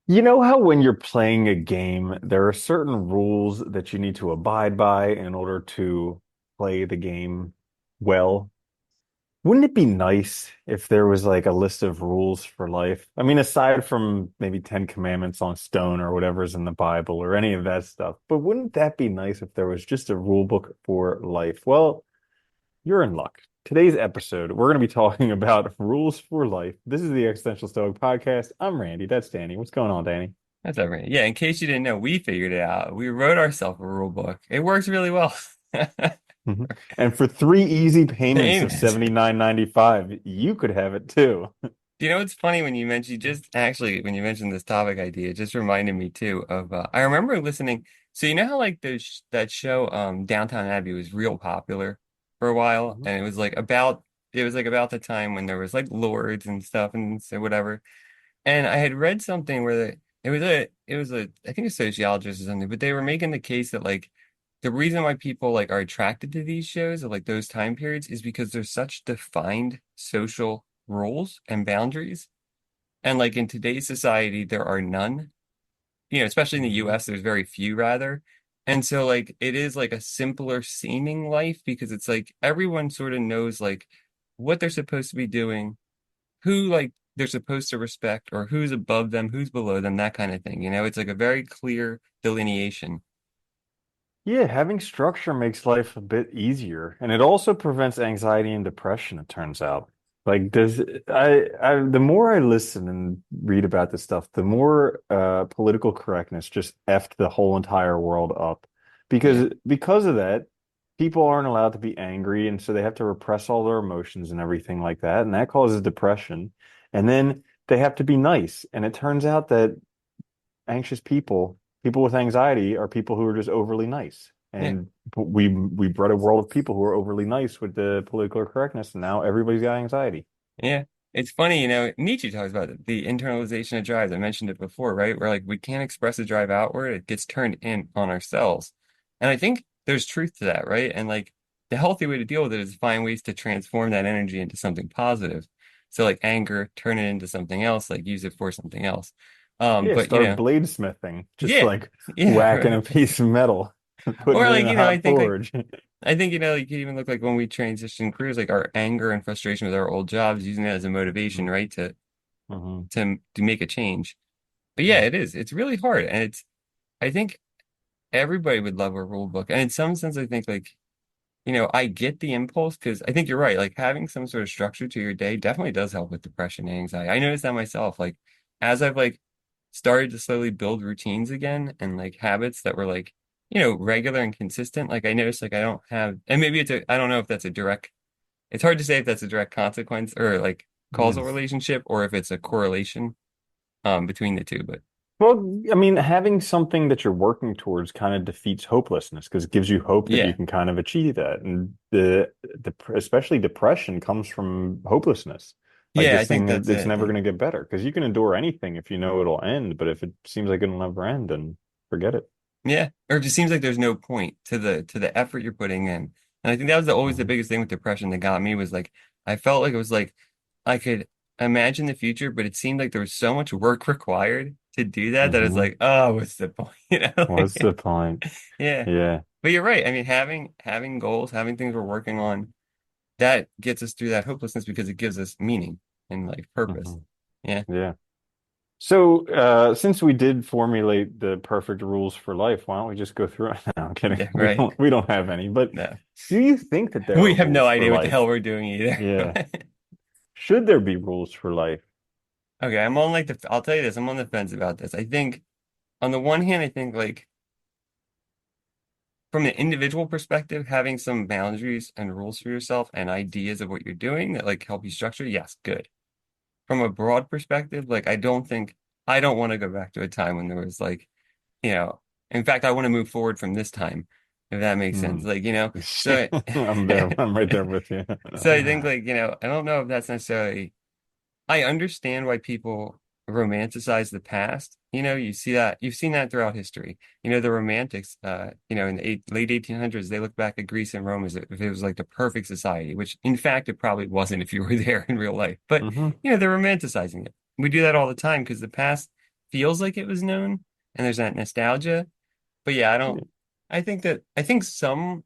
You know how when you're playing a game, there are certain rules that you need to abide by in order to play the game well? Wouldn't it be nice if there was like a list of rules for life? I mean, aside from maybe 10 commandments on stone or whatever's in the Bible or any of that stuff, but wouldn't that be nice if there was just a rule book for life? Well, you're in luck. Today's episode, we're going to be talking about rules for life. This is the Existential Stoic podcast. I'm Randy. That's Danny. What's going on, Danny? That's all right. Yeah, in case you didn't know, we figured it out. We wrote ourselves a rule book. It works really well. Mhm. And for three easy payments of Famous. 79.95, you could have it too. You know, it's funny when you mentioned, when you mentioned this topic idea, it just reminded me too of, I remember listening. So, you know how like that show, Downtown Abbey was real popular for a while. Mhm. And it was like about the time when there was like lords and stuff and so whatever. And I had read something where I think a sociologist or something, but they were making the case that like the reason why people like are attracted to these shows of like those time periods is because there's such defined social rules and boundaries. And like in today's society, there are none, especially in the Mhm. US, there's very few rather. And so like it is like a simpler seeming life because it's like everyone sort of knows like what they're supposed to be doing, who like they're supposed to respect or who's above them, who's below them, that kind of thing. It's like a very clear delineation. Yeah, having structure makes life a bit easier, and it also prevents anxiety and depression, it turns out. Like does the more I listen and read about this stuff, the more political correctness just effed the whole entire world up. Yeah. Because of that, people aren't allowed to be angry, and so they have to repress all their emotions and everything like that, and that causes depression. And then they have to be nice, and it turns out that anxious people with anxiety are people who are just overly nice. Yeah. And we bred a world of people who are overly nice with the political correctness, and now everybody's got anxiety. Yeah. It's funny, Nietzsche talks about it, the internalization of drives. I mentioned it before, right? Where like we can't express a drive outward, it gets turned in on ourselves. And I think there's truth to that, right? And like the healthy way to deal with it is find ways to transform that energy into something positive. So like anger, turn it into something else, like use it for something else. Yeah, But start bladesmithing, just yeah, like yeah, whacking a right. piece of metal and putting Or it in like, a hot forge. I think, you could even look like when we transition careers, like our anger and frustration with our old jobs, using that as a motivation, Mhm. right? Mhm. To make a change. But yeah, Yeah. it is. It's really hard. And I think everybody would love a rule book. And in some sense, I think like, I get the impulse because I think you're right. Like having some sort of structure to your day definitely does help with depression and anxiety. I noticed that myself. Like as I've like started to slowly build routines again and like habits that were like, regular and consistent. Like I noticed like I don't have, and maybe I don't know if that's a direct, it's hard to say if that's a direct consequence or like causal Mm. relationship or if it's a correlation between the two. But Well, I mean, having something that you're working towards kind of defeats hopelessness because it gives you hope that you yeah. can kind of achieve that. And the especially depression comes from hopelessness. Like Yeah, I this think thing, that's it's it. never Yeah. going to get better because you can endure anything if you know it'll end. But if it seems like it'll never end, then forget it. Yeah. Or it just seems like there's no point to the effort you're putting in. And I think that was always the Mhm. biggest thing with depression that got me was like I felt like it was like I could imagine the future, but it seemed like there was so much work required to do that that it's Mhm. like, oh, what's the point? What's the point? Yeah. Yeah. But you're right. I mean, having goals, having things we're working on, that gets us through that hopelessness because it gives us meaning and like purpose. Mhm. Yeah. Yeah. So, since we did formulate the perfect rules for life, why don't we just go through it? No, I'm kidding. Yeah, right. We don't have any, but No. do you think that there We are have no rules for idea what the hell life? we're doing either. Yeah. Should there be rules for life? Okay, I'll tell you this, I'm on the fence about this. I think on the one hand, I think like from an individual perspective, having some boundaries and rules for yourself and ideas of what you're doing that like help you structure, yes, good. From a broad perspective, like I don't want to go back to a time when there was like, you know, in fact, I want to move forward from this time, if that makes sense. Hmm. Like, so I'm there. I'm right there with you. so I think like, I don't know if that's necessarily I understand why people romanticize the past. You've seen that throughout history. The romantics, in the late 1800s, they look back at Greece and Rome as if it was like the perfect society, which in fact it probably wasn't if you were there in real life. But, Hmm. they're romanticizing it. We do that all the time because the past feels like it was known and there's that nostalgia. But yeah, I think some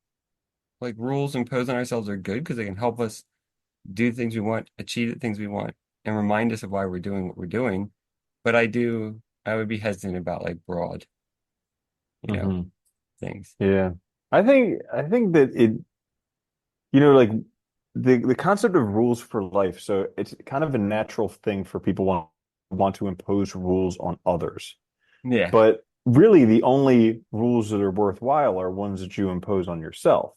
like rules imposed on ourselves are good because they can help us do the things we want, achieve the things we want, and remind us of why we're doing what we're doing. But I would be hesitant about like broad, you know, Hmm. things. Yeah. I think that like the concept of rules for life, so it's kind of a natural thing for people want to impose rules on others. Yeah. But really the only rules that are worthwhile are ones that you impose on yourself.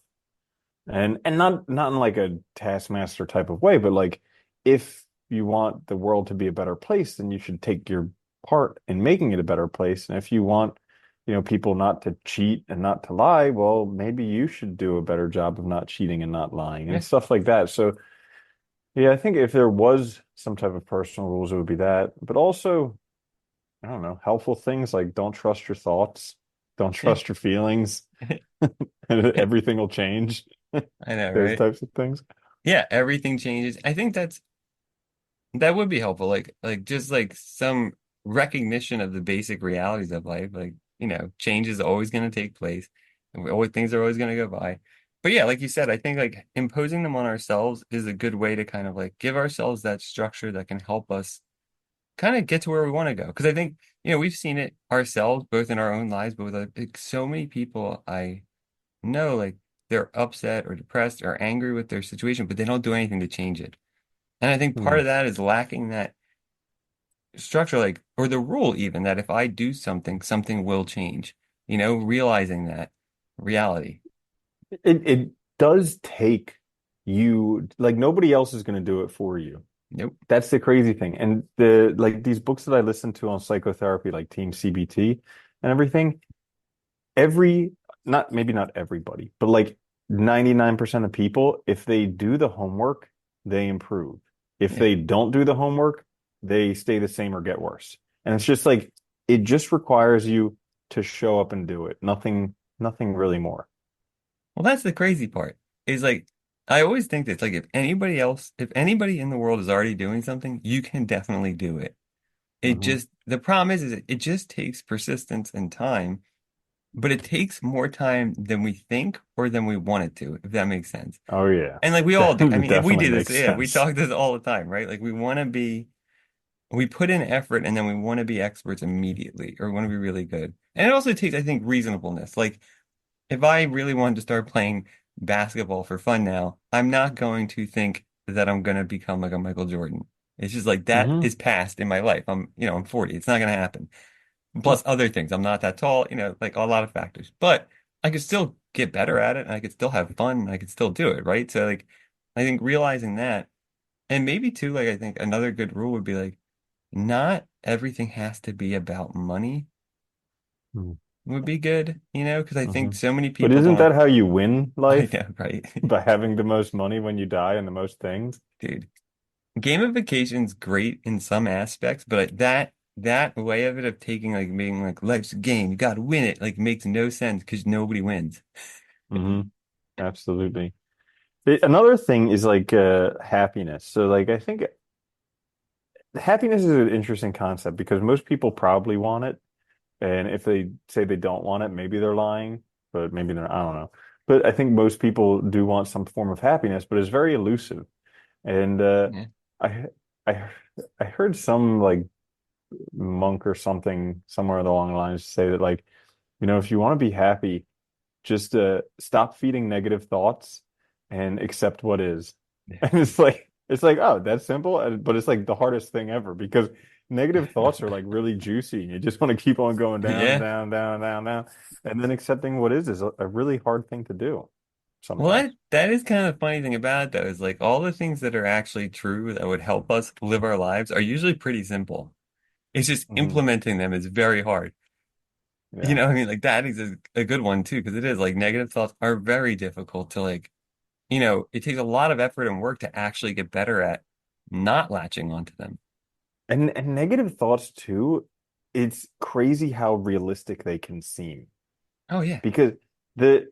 And not in like a taskmaster type of way, but like if you want the world to be a better place, then you should take your part in making it a better place. And if you want, people not to cheat and not to lie, well, maybe you should do a better job of not cheating and not lying and Yeah. stuff like that. So yeah, I think if there was some type of personal rules, it would be that. But also, I don't know, helpful things like don't trust your thoughts, don't Yeah. trust your feelings, and everything will change. I know, Those right? types of things. Yeah, everything changes. I think that would be helpful. Just like some recognition of the basic realities of life. Like, change is always going to take place. And things are always going to go by. But yeah, like you said, I think like imposing them on ourselves is a good way to kind of like give ourselves that structure that can help us kind of get to where we want to go. Because I think, we've seen it ourselves, both in our own lives, but with like so many people I know, like they're upset or depressed or angry with their situation, but they don't do anything to change it. And I think part Hmm. of that is lacking that structure, like, or the rule even that if I do something, something will change, realizing that reality. It does take you, like nobody else is going to do it for you. Nope. That's the crazy thing. And the like these books that I listen to on psychotherapy, like Team CBT and everything, every not maybe not everybody, but like 99% of people, if they do the homework, they improve. If Yeah. they don't do the homework, they stay the same or get worse. And it's just like it just requires you to show up and do it. Nothing really more. Well, that's the crazy part. Is like I always think that like if anybody in the world is already doing something, you can definitely do it. Hmm. The problem is it just takes persistence and time, but it takes more time than we think or than we want it to, if that makes sense. Oh yeah. And like we all do. I That mean, we definitely do this, makes yeah, we sense. talk this all the time, right? Like we put in effort and then we want to be experts immediately or want to be really good. And it also takes, I think, reasonableness. Like if I really wanted to start playing basketball for fun now, I'm not going to think that I'm going to become like a Michael Jordan. It's just like that Hmm. is past in my life. I'm 40. It's not going to happen. Plus other things. I'm not that tall, like a lot of factors. But I could still get better at it and I could still have fun and I could still do it, right? So like I think realizing that and maybe too, like I think another good rule would be like not everything has to be about money would be good, because I Hmm. think so many But people isn't don't, that how you win I life? know, right? By having the most money when you die and the most things? Dude, gamification's great in some aspects, but that way of it of taking like being like life's a game, you gotta win it, like makes no sense because nobody wins. Hmm. Absolutely. Another thing is like happiness. So like I think happiness is an interesting concept because most people probably want it. And if they say they don't want it, maybe they're lying, but maybe they're, I don't know. But I think most people do want some form of happiness, but it's very elusive. And Yeah. I I I heard some like monk or something somewhere along the lines say that like, if you want to be happy, just stop feeding negative thoughts and accept what is. And it's like, oh, that's simple, but it's like the hardest thing ever because negative thoughts are like really juicy and you just want to keep on going down and Yeah. down, down, down, down. And then accepting what is a really hard thing to do Well, sometimes. that is kind of the funny thing about it, though, is like all the things that are actually true that would help us live our lives are usually pretty simple. It's just Hmm. implementing them is very hard. Yeah. I mean, like that is a good one too, because it is like negative thoughts are very difficult to like, it takes a lot of effort and work to actually get better at not latching onto them. And negative thoughts too, it's crazy how realistic they can seem Oh yeah. because the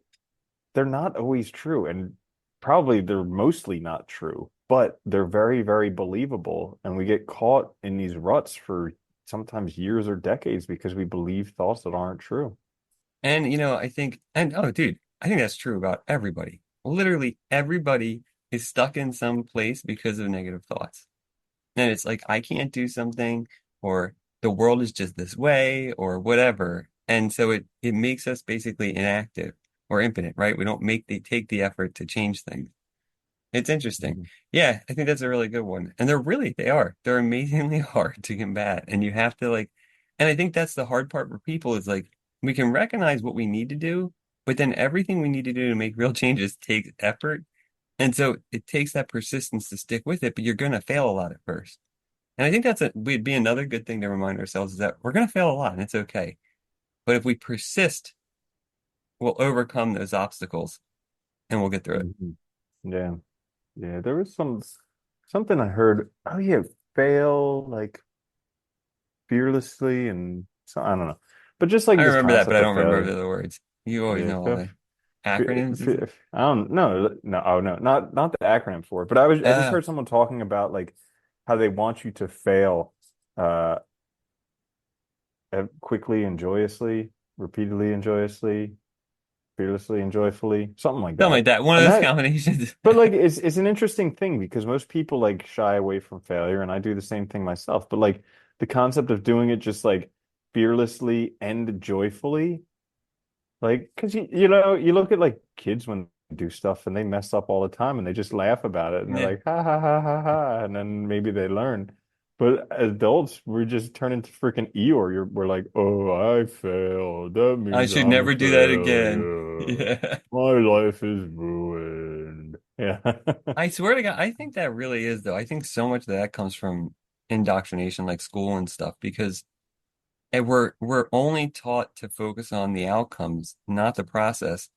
they're not always true and probably they're mostly not true, but they're very, very believable. And we get caught in these ruts for sometimes years or decades because we believe thoughts that aren't true. And I think, and oh, dude, I think that's true about everybody. Literally everybody is stuck in some place because of negative thoughts. And it's like, I can't do something, or the world is just this way, or whatever. And so it makes us basically inactive or impotent, right? We don't take the effort to change things. It's interesting. Mhm. Yeah, I think that's a really good one. And they're amazingly hard to combat. And you have to and I think that's the hard part for people is like, we can recognize what we need to do, but then everything we need to do to make real changes takes effort. And so it takes that persistence to stick with it, but you're going to fail a lot at first. And I think would be another good thing to remind ourselves is that we're going to fail a lot and it's okay. But if we persist, we'll overcome those obstacles and we'll get through it. Mhm. Yeah. Yeah. There was something I heard. Oh yeah, fail like fearlessly and so I don't know. But just like I this remember that, but concept I of don't remember the failure. other words. You always Yeah. know all the acronyms and stuff. I don't know. No, oh no, not the acronym for it. But I just Uh, heard someone talking about like how they want you to fail uh quickly and joyously, repeatedly and joyously, fearlessly and joyfully, something like Something like that. that. One of And those that combinations. but like it's an interesting thing because most people like shy away from failure and I do the same thing myself. But like the concept of doing it just like fearlessly and joyfully, like because you look at like kids when they do stuff and they mess up all the time and they just laugh about it and they're Yeah. like ha ha ha ha ha and then maybe they learn. But as adults, we just turn into freaking Eeyore. We're like, oh, I failed. That I means should I'm a never do that again. failure. Yeah. My life is ruined. Yeah. I swear to God, I think that really is though. I think so much of that comes from indoctrination, like school and stuff, because we're only taught to focus on the outcomes, not the process.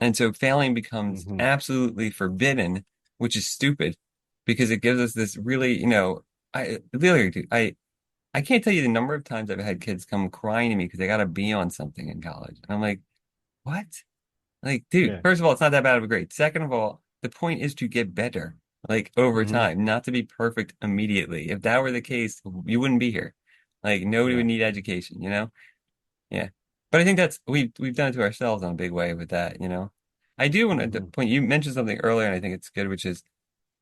And so failing becomes hmm absolutely forbidden, which is stupid because it gives us this really, I really, dude, I can't tell you the number of times I've had kids come crying to me because they got a B on something in college. And I'm like, what? Like, dude, Yeah. first of all, it's not that bad of a grade. Second of all, the point is to get better, like over hmm time, not to be perfect immediately. If that were the case, you wouldn't be here. Like, nobody would Yeah. need education, you know? Yeah. But I think that's we've done it to ourselves in a big way with that. I do want to hmm point you mentioned something earlier, and I think it's good, which is,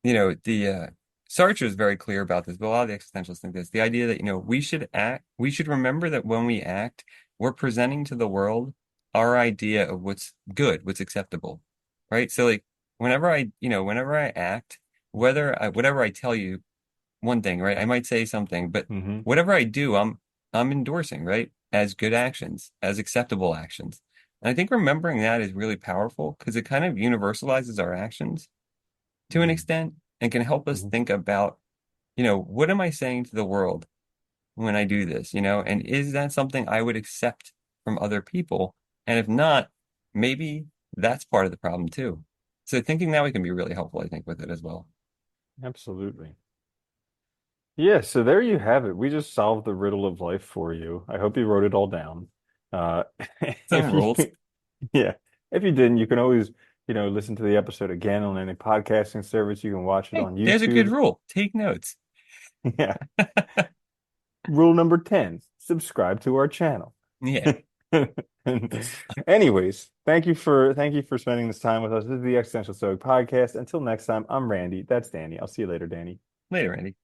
the Sartre is very clear about this, but a lot of the existentialists think this, the idea that, we should remember that when we act, we're presenting to the world our idea of what's good, what's acceptable. Right? So like whenever I act, whatever I tell you one thing, right? I might say something, but hmm whatever I do, I'm endorsing, right? As good actions, as acceptable actions. And I think remembering that is really powerful because it kind of universalizes our actions to an extent and can help us hmm think about, what am I saying to the world when I do this, and is that something I would accept from other people? And if not, maybe that's part of the problem too. So thinking that way can be really helpful, I think, with it as well. Absolutely. Yeah, so there you have it. We just solved the riddle of life for you. I hope you wrote it all down. Uh, Some if you, rules. yeah, if you didn't, you can always, listen to the episode again on any podcasting service. You can watch it Hey, on there's a good YouTube. rule. Take notes. Yeah. Rule number 10, subscribe to our channel. Yeah, Anyways, thank you for spending this time with us. This is the Existential Stoic Podcast. Until next time, I'm Randy. That's Danny. I'll see you later, Danny. later, Andy.